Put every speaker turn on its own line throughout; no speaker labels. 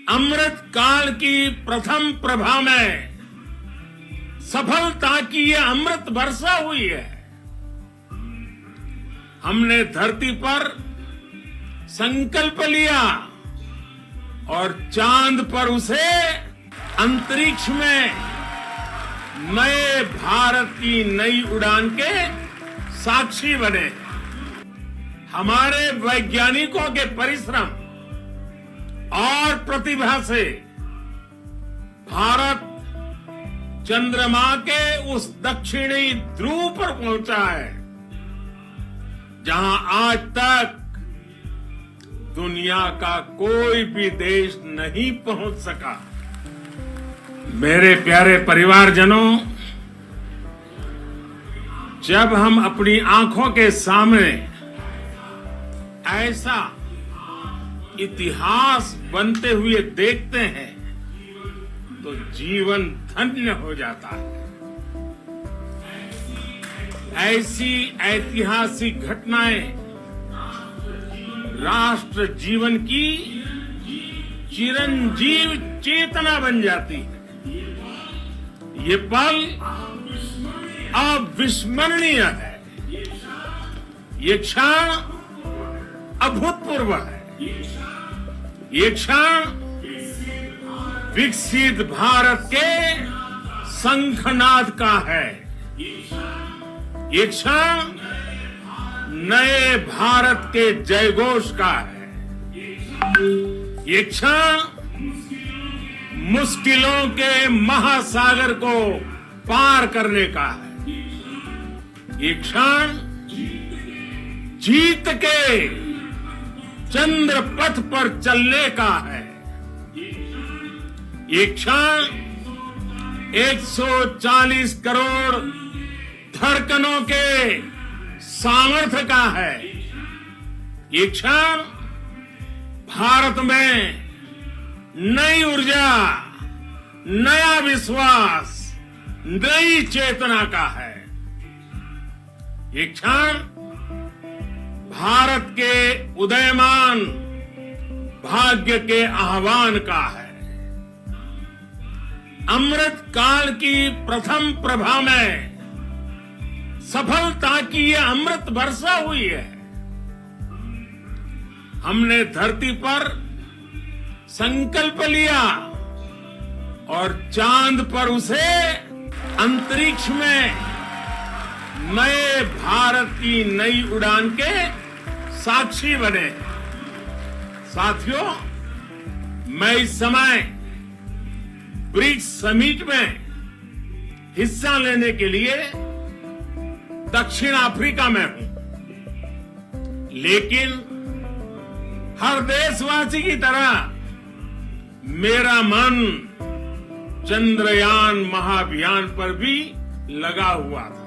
अमृत काल की प्रथम प्रभा में सफलता की ये अमृत वर्षा हुई है। हमने धरती पर संकल्प लिया और चांद पर उसे अंतरिक्ष में नए भारत की नई उड़ान के साक्षी बने। हमारे वैज्ञानिकों के परिश्रम और प्रतिभा से भारत चंद्रमा के उस दक्षिणी ध्रुव पर पहुंचा है जहां आज तक दुनिया का कोई भी देश नहीं पहुंच सका। मेरे प्यारे परिवारजनों, जब हम अपनी आंखों के सामने ऐसा इतिहास बनते हुए देखते हैं तो जीवन धन्य हो जाता है। ऐसी ऐतिहासिक घटनाएं राष्ट्र जीवन की चिरंजीव चेतना बन जाती है। ये पल अविस्मरणीय है। ये क्षण अभूतपूर्व है। ये क्षण विकसित भारत के शंखनाद का है। ये क्षण नए भारत के जयघोष का है। ये क्षण मुश्किलों के महासागर को पार करने का है। ये क्षण जीत के चंद्र पथ पर चलने का है। ये क्षण 140 करोड़ धड़कनों के सामर्थ्य का है। ये क्षण भारत में नई ऊर्जा, नया विश्वास, नई चेतना का है। ये क्षण भारत के उदयमान भाग्य के आह्वान का है। अमृत काल की प्रथम प्रभा में सफलता की ये अमृत वर्षा हुई है। हमने धरती पर संकल्प लिया और चांद पर उसे अंतरिक्ष में नए भारत की नई उड़ान के साक्षी बने। साथियों, मैं इस समय ब्रिक्स समिट में हिस्सा लेने के लिए दक्षिण अफ्रीका में हूं, लेकिन हर देशवासी की तरह मेरा मन चंद्रयान महाअभियान पर भी लगा हुआ था।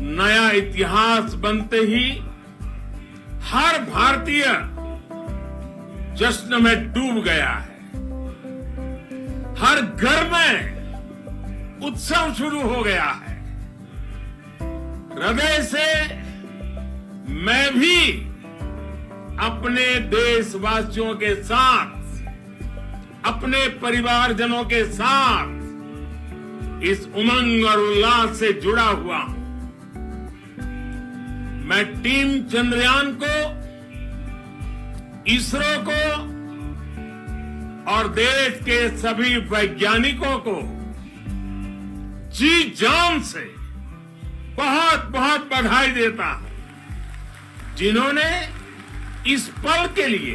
नया इतिहास बनते ही हर भारतीय जश्न में डूब गया है। हर घर में उत्सव शुरू हो गया है। हृदय से मैं भी अपने देशवासियों के साथ, अपने परिवारजनों के साथ इस उमंग और उल्लास से जुड़ा हुआ हूं। मैं टीम चंद्रयान को, इसरो को और देश के सभी वैज्ञानिकों को जी जान से बहुत बहुत बधाई देता हूं, जिन्होंने इस पल के लिए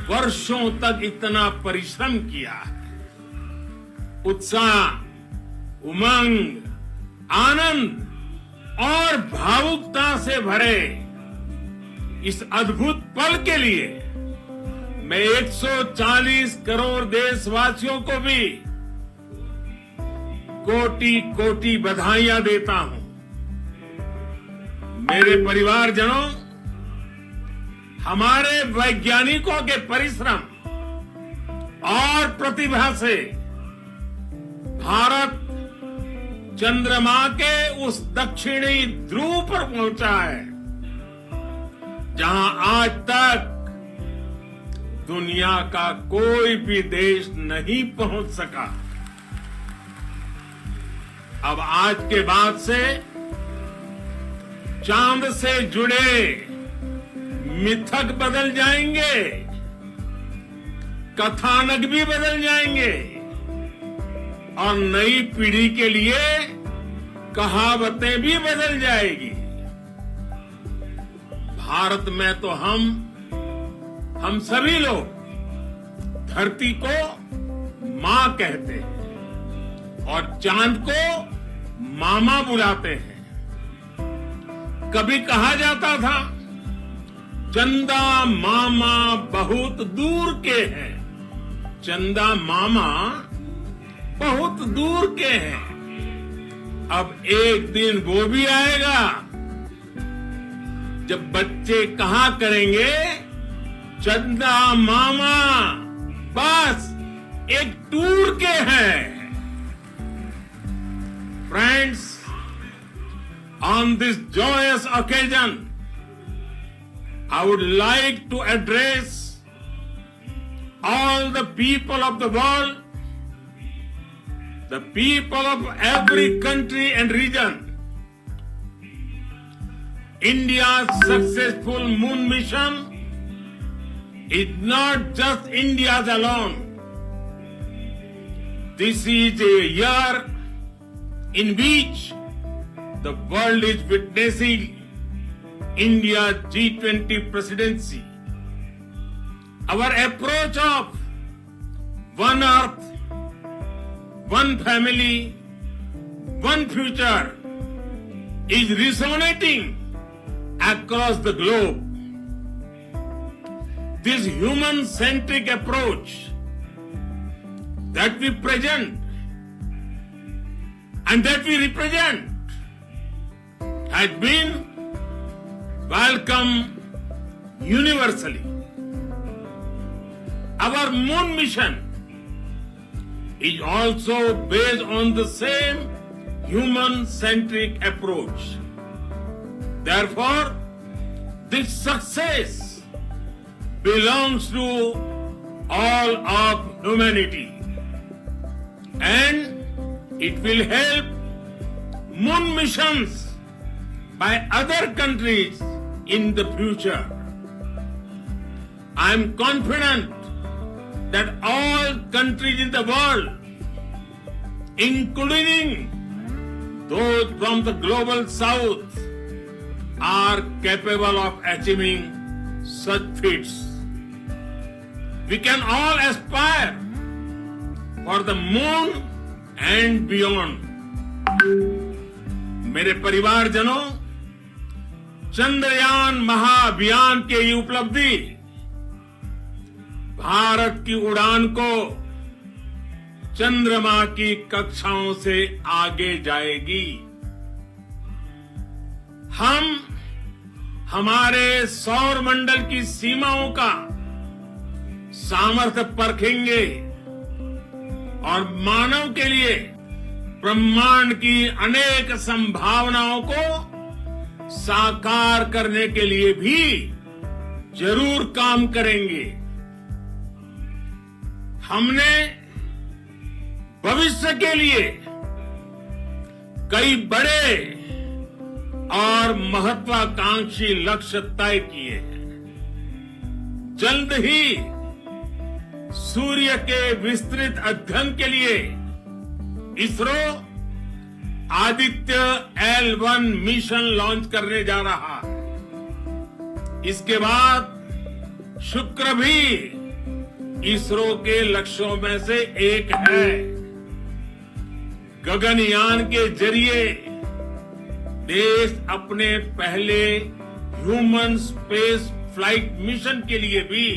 वर्षों तक इतना परिश्रम किया है। उत्साह, उमंग, आनंद और भावुकता से भरे इस अद्भुत पल के लिए मैं 140 करोड़ देशवासियों को भी कोटि कोटि बधाइयां देता हूं। मेरे परिवारजनों, हमारे वैज्ञानिकों के परिश्रम और प्रतिभा से भारत चंद्रमा के उस दक्षिणी ध्रुव पर पहुंचा है जहां आज तक दुनिया का कोई भी देश नहीं पहुंच सका। अब आज के बाद से चांद से जुड़े मिथक बदल जाएंगे, कथानक भी बदल जाएंगे और नई पीढ़ी के लिए कहावतें भी बदल जाएगी। भारत में तो हम सभी लोग धरती को मां कहते हैं और चांद को मामा बुलाते हैं। कभी कहा जाता था चंदा मामा बहुत दूर के हैं, चंदा मामा बहुत दूर के हैं। अब एक दिन वो भी आएगा जब बच्चे कहा करेंगे चंदा मामा बस एक टूर के हैं। Friends, on this joyous occasion, I would like to address all the people of the world, the people of every country and region. India's successful moon mission is not just India's alone. This is a year in which the world is witnessing India's G20 presidency. Our approach of one earth, one family, one future is resonating across the globe. This human-centric approach that we present and that we represent has been welcomed universally. Our moon mission is also based on the same human-centric approach. Therefore, this success belongs to all of humanity, and it will help moon missions by other countries in the future. I am confident that all countries in the world, including those from the global south, are capable of achieving such feats. We can all aspire for the moon and beyond. मेरे परिवारजनों, चंद्रयान महाअभियान की ये उपलब्धि भारत की उड़ान को चंद्रमा की कक्षाओं से आगे जाएगी। हम हमारे सौर मंडल की सीमाओं का सामर्थ्य परखेंगे और मानव के लिए ब्रह्मांड की अनेक संभावनाओं को साकार करने के लिए भी जरूर काम करेंगे। हमने भविष्य के लिए कई बड़े और महत्वाकांक्षी लक्ष्य तय किए हैं। जल्द ही सूर्य के विस्तृत अध्ययन के लिए ISRO Aditya L1 mission launch करने जा रहा है। इसके बाद शुक्र भी इसरो के लक्ष्यों में से एक है। गगनयान के जरिए देश अपने पहले ह्यूमन स्पेस फ्लाइट मिशन के लिए भी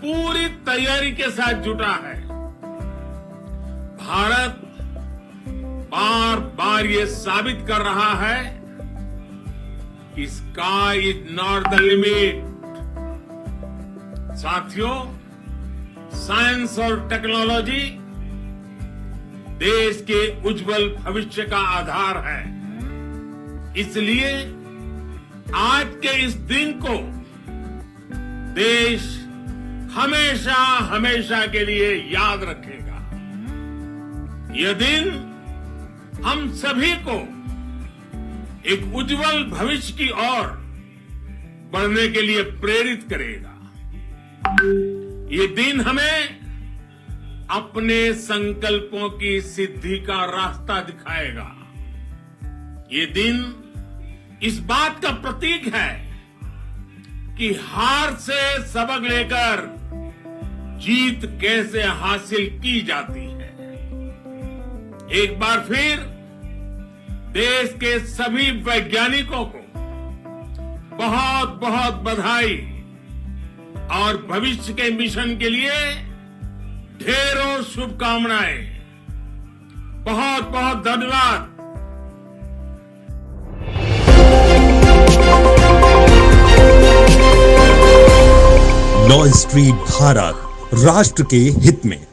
पूरी तैयारी के साथ जुटा है। भारत बार बार ये साबित कर रहा है कि sky is not the limit. साथियों, साइंस और टेक्नोलॉजी देश के उज्जवल भविष्य का आधार है। इसलिए आज के इस दिन को देश हमेशा हमेशा के लिए याद रखेगा। यह दिन हम सभी को एक उज्जवल भविष्य की ओर बढ़ने के लिए प्रेरित करेगा। ये दिन हमें अपने संकल्पों की सिद्धि का रास्ता दिखाएगा। ये दिन इस बात का प्रतीक है कि हार से सबक लेकर जीत कैसे हासिल की जाती है। एक बार फिर देश के सभी वैज्ञानिकों को बहुत बहुत बधाई और भविष्य के मिशन के लिए ढेरों शुभकामनाएं। बहुत बहुत धन्यवाद।
लॉ स्ट्रीट भारत, राष्ट्र के हित में।